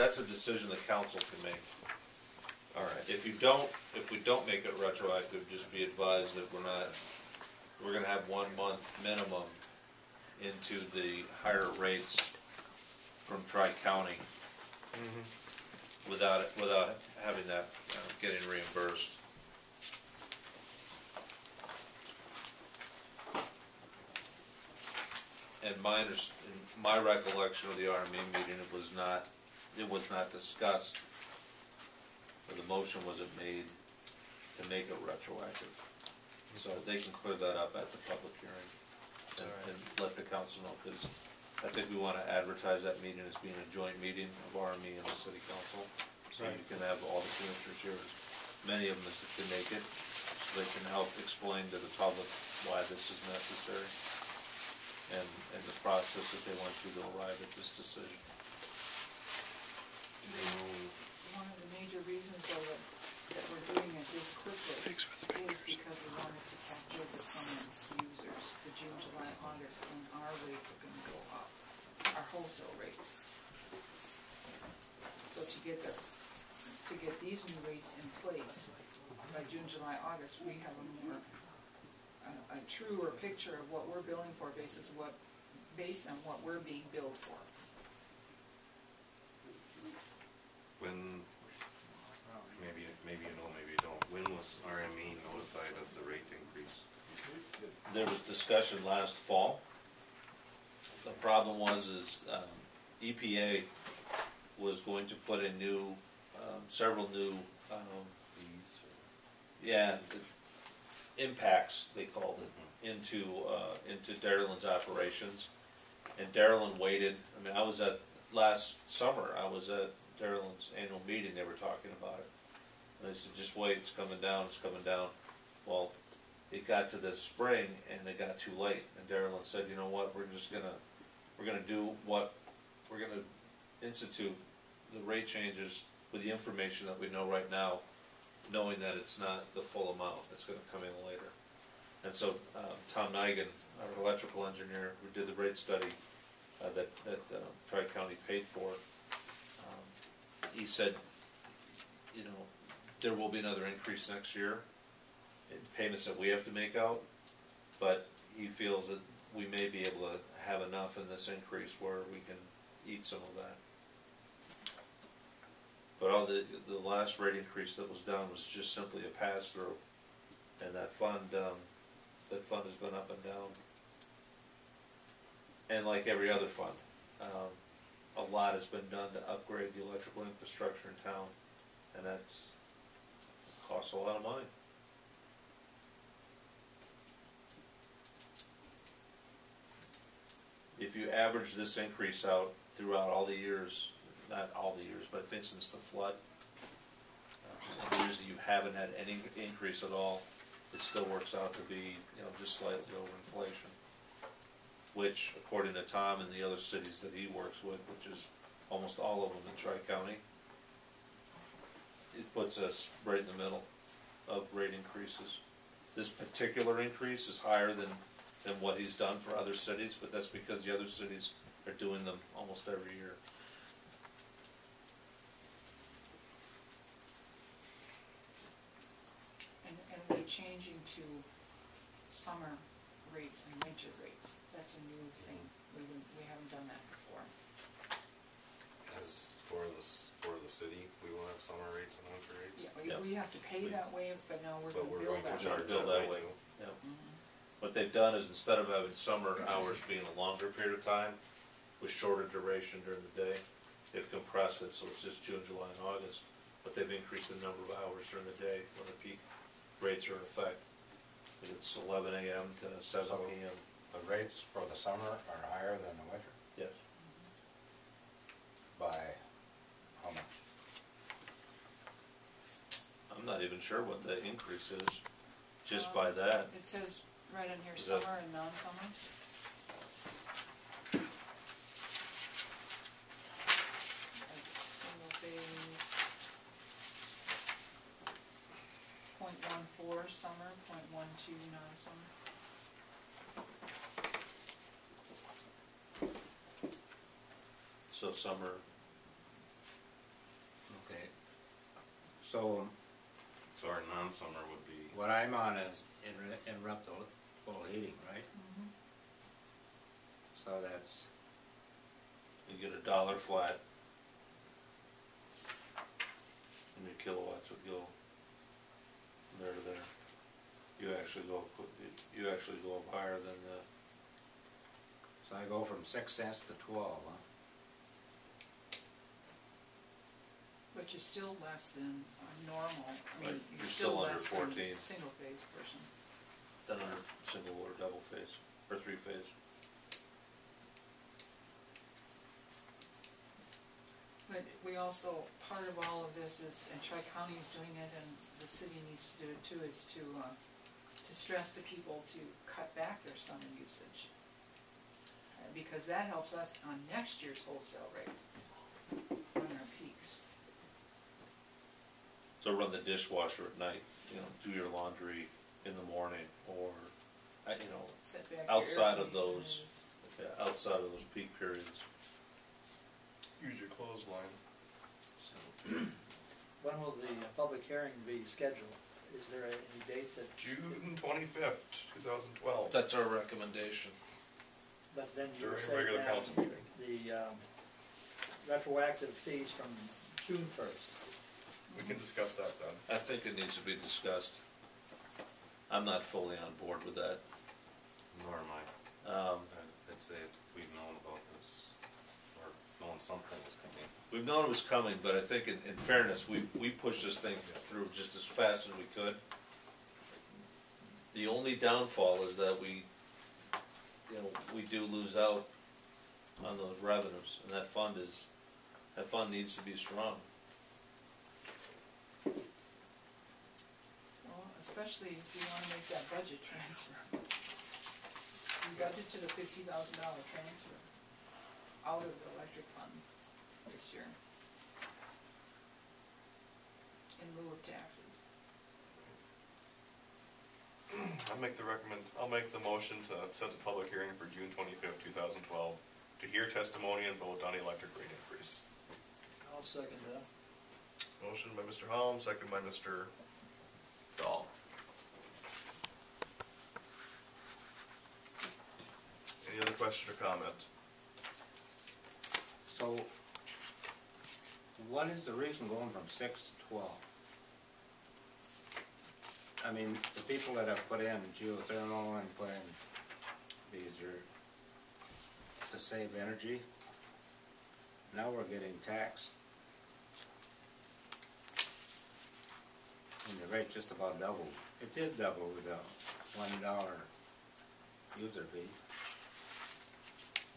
that's a decision the council can make. All right. If we don't make it retroactive, just be advised that we're gonna have 1 month minimum into the higher rates from Tri-County without having that getting reimbursed. And my recollection of the RME meeting, it was not discussed, or the motion wasn't made to make it retroactive. So they can clear that up at the public hearing and let the council know, because I think we want to advertise that meeting as being a joint meeting of RME and the city council. So you can have all the commissioners here, many of them as can make it, so they can help explain to the public why this is necessary and the process that they went through to arrive at this decision. One of the major reasons though that we're doing it this quickly is because we wanted to capture the summer users, the June, July, August, when our rates are going to go up, our wholesale rates. So to get these new rates in place by June, July, August, we have a truer picture of what we're billing for based on what we're being billed for. When, maybe you know, maybe you don't, when was RME notified of the rate increase? There was discussion last fall. The problem was EPA was going to put in several new impacts, they called it, into Darylyn's operations. And Darylyn waited. I mean, last summer, I was at Darylyn's annual meeting, they were talking about it. And they said, just wait, it's coming down, it's coming down. Well, it got to this spring and it got too late. And Darylyn said, you know what, we're gonna institute the rate changes with the information that we know right now, knowing that it's not the full amount, it's gonna come in later. And so Tom Nigan, our electrical engineer, who did the rate study that Tri-County paid for, he said, you know, there will be another increase next year in payments that we have to make out, but he feels that we may be able to have enough in this increase where we can eat some of that. But all the last rate increase that was done was just simply a pass-through, and that fund has been up and down. And like every other fund, a lot has been done to upgrade the electrical infrastructure in town, and that's costs a lot of money. If you average this increase out throughout all the years, not all the years, but I think since the flood, the years that you haven't had any increase at all, it still works out to be, you know, just slightly over inflation. Which, according to Tom and the other cities that he works with, which is almost all of them in Tri-County, it puts us right in the middle of rate increases. This particular increase is higher than what he's done for other cities, but that's because the other cities are doing them almost every year. And we're changing to summer rates and winter rates. That's a new thing. We haven't done that before. As for the city, we will have summer rates and winter rates. Yeah, we have to pay that way, but now we're going to Bill that way. Yep. What they've done is, instead of having summer hours being a longer period of time with shorter duration during the day, they've compressed it so it's just June, July, and August. But they've increased the number of hours during the day when the peak rates are in effect. It's 11 a.m. to 7 p.m. The rates for the summer are higher than the winter? Yes. By how much? I'm not even sure what the increase is, just by that. It says right in here, Is summer and non-summer. Single phase, 0.14 summer, 0.12 non-summer. So summer So So our non-summer would be, what I'm on is interruptible heating, right? So that's, You get $1 flat. And your kilowatts would go from there to there. You actually go up higher than the, so I go from 6 cents to 12, huh? But you're still less than normal, I mean, Right, you're you're still still under less than 14. a single phase person. than under single or double phase, or 3-phase. But we also, part of all of this is, and Tri-County is doing it, and the city needs to do it too, is to stress to people to cut back their summer usage. Because that helps us on next year's wholesale rate, on our peaks. So run the dishwasher at night, do your laundry in the morning, or, Set back your air outside of those, conditioners. outside of those peak periods. Use your clothesline. When will the public hearing be scheduled? Is there any date that? June 25th, 2012. That's our recommendation. But then you During say regular now council meeting. the retroactive fees from June 1st. We can discuss that then. I think it needs to be discussed. I'm not fully on board with that. nor am I. I'd say if we've known about this, or known something was coming. We've known it was coming, but I think in fairness, we pushed this thing through just as fast as we could. The only downfall is that we do lose out on those revenues, and that fund needs to be strong. Well, especially if you wanna make that budget transfer. You budget to the $50,000 transfer out of the electric fund this year. In lieu of taxes. I'll make the motion to set the public hearing for June 25th, 2012, to hear testimony and vote on the electric rate increase. I'll second that. Motion by Mr. Holmes, second by Mr. Dahl. Any other question or comment? so what is the reason going from 6 to 12? I mean, the people that have put in geothermal and put in these are to save energy. Now we're getting taxed. And the rate just about doubled. It did double with a $1 user fee,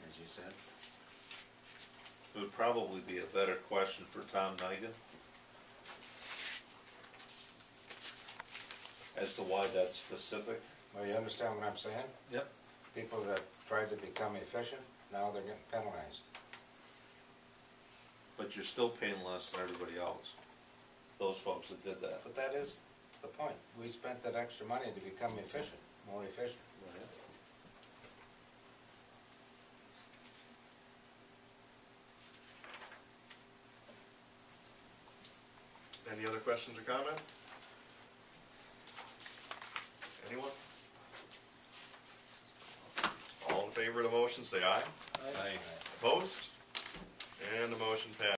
as you said. It would probably be a better question for Tom Nigan as to why that's specific. Well, you understand what I'm saying? Yep. People that tried to become efficient, now they're getting penalized. But you're still paying less than everybody else, those folks that did that. But that is the point. We spent that extra money to become efficient, more efficient. Any other questions or comment? Anyone? All in favor of the motion, say aye. Aye. Opposed? And the motion passed.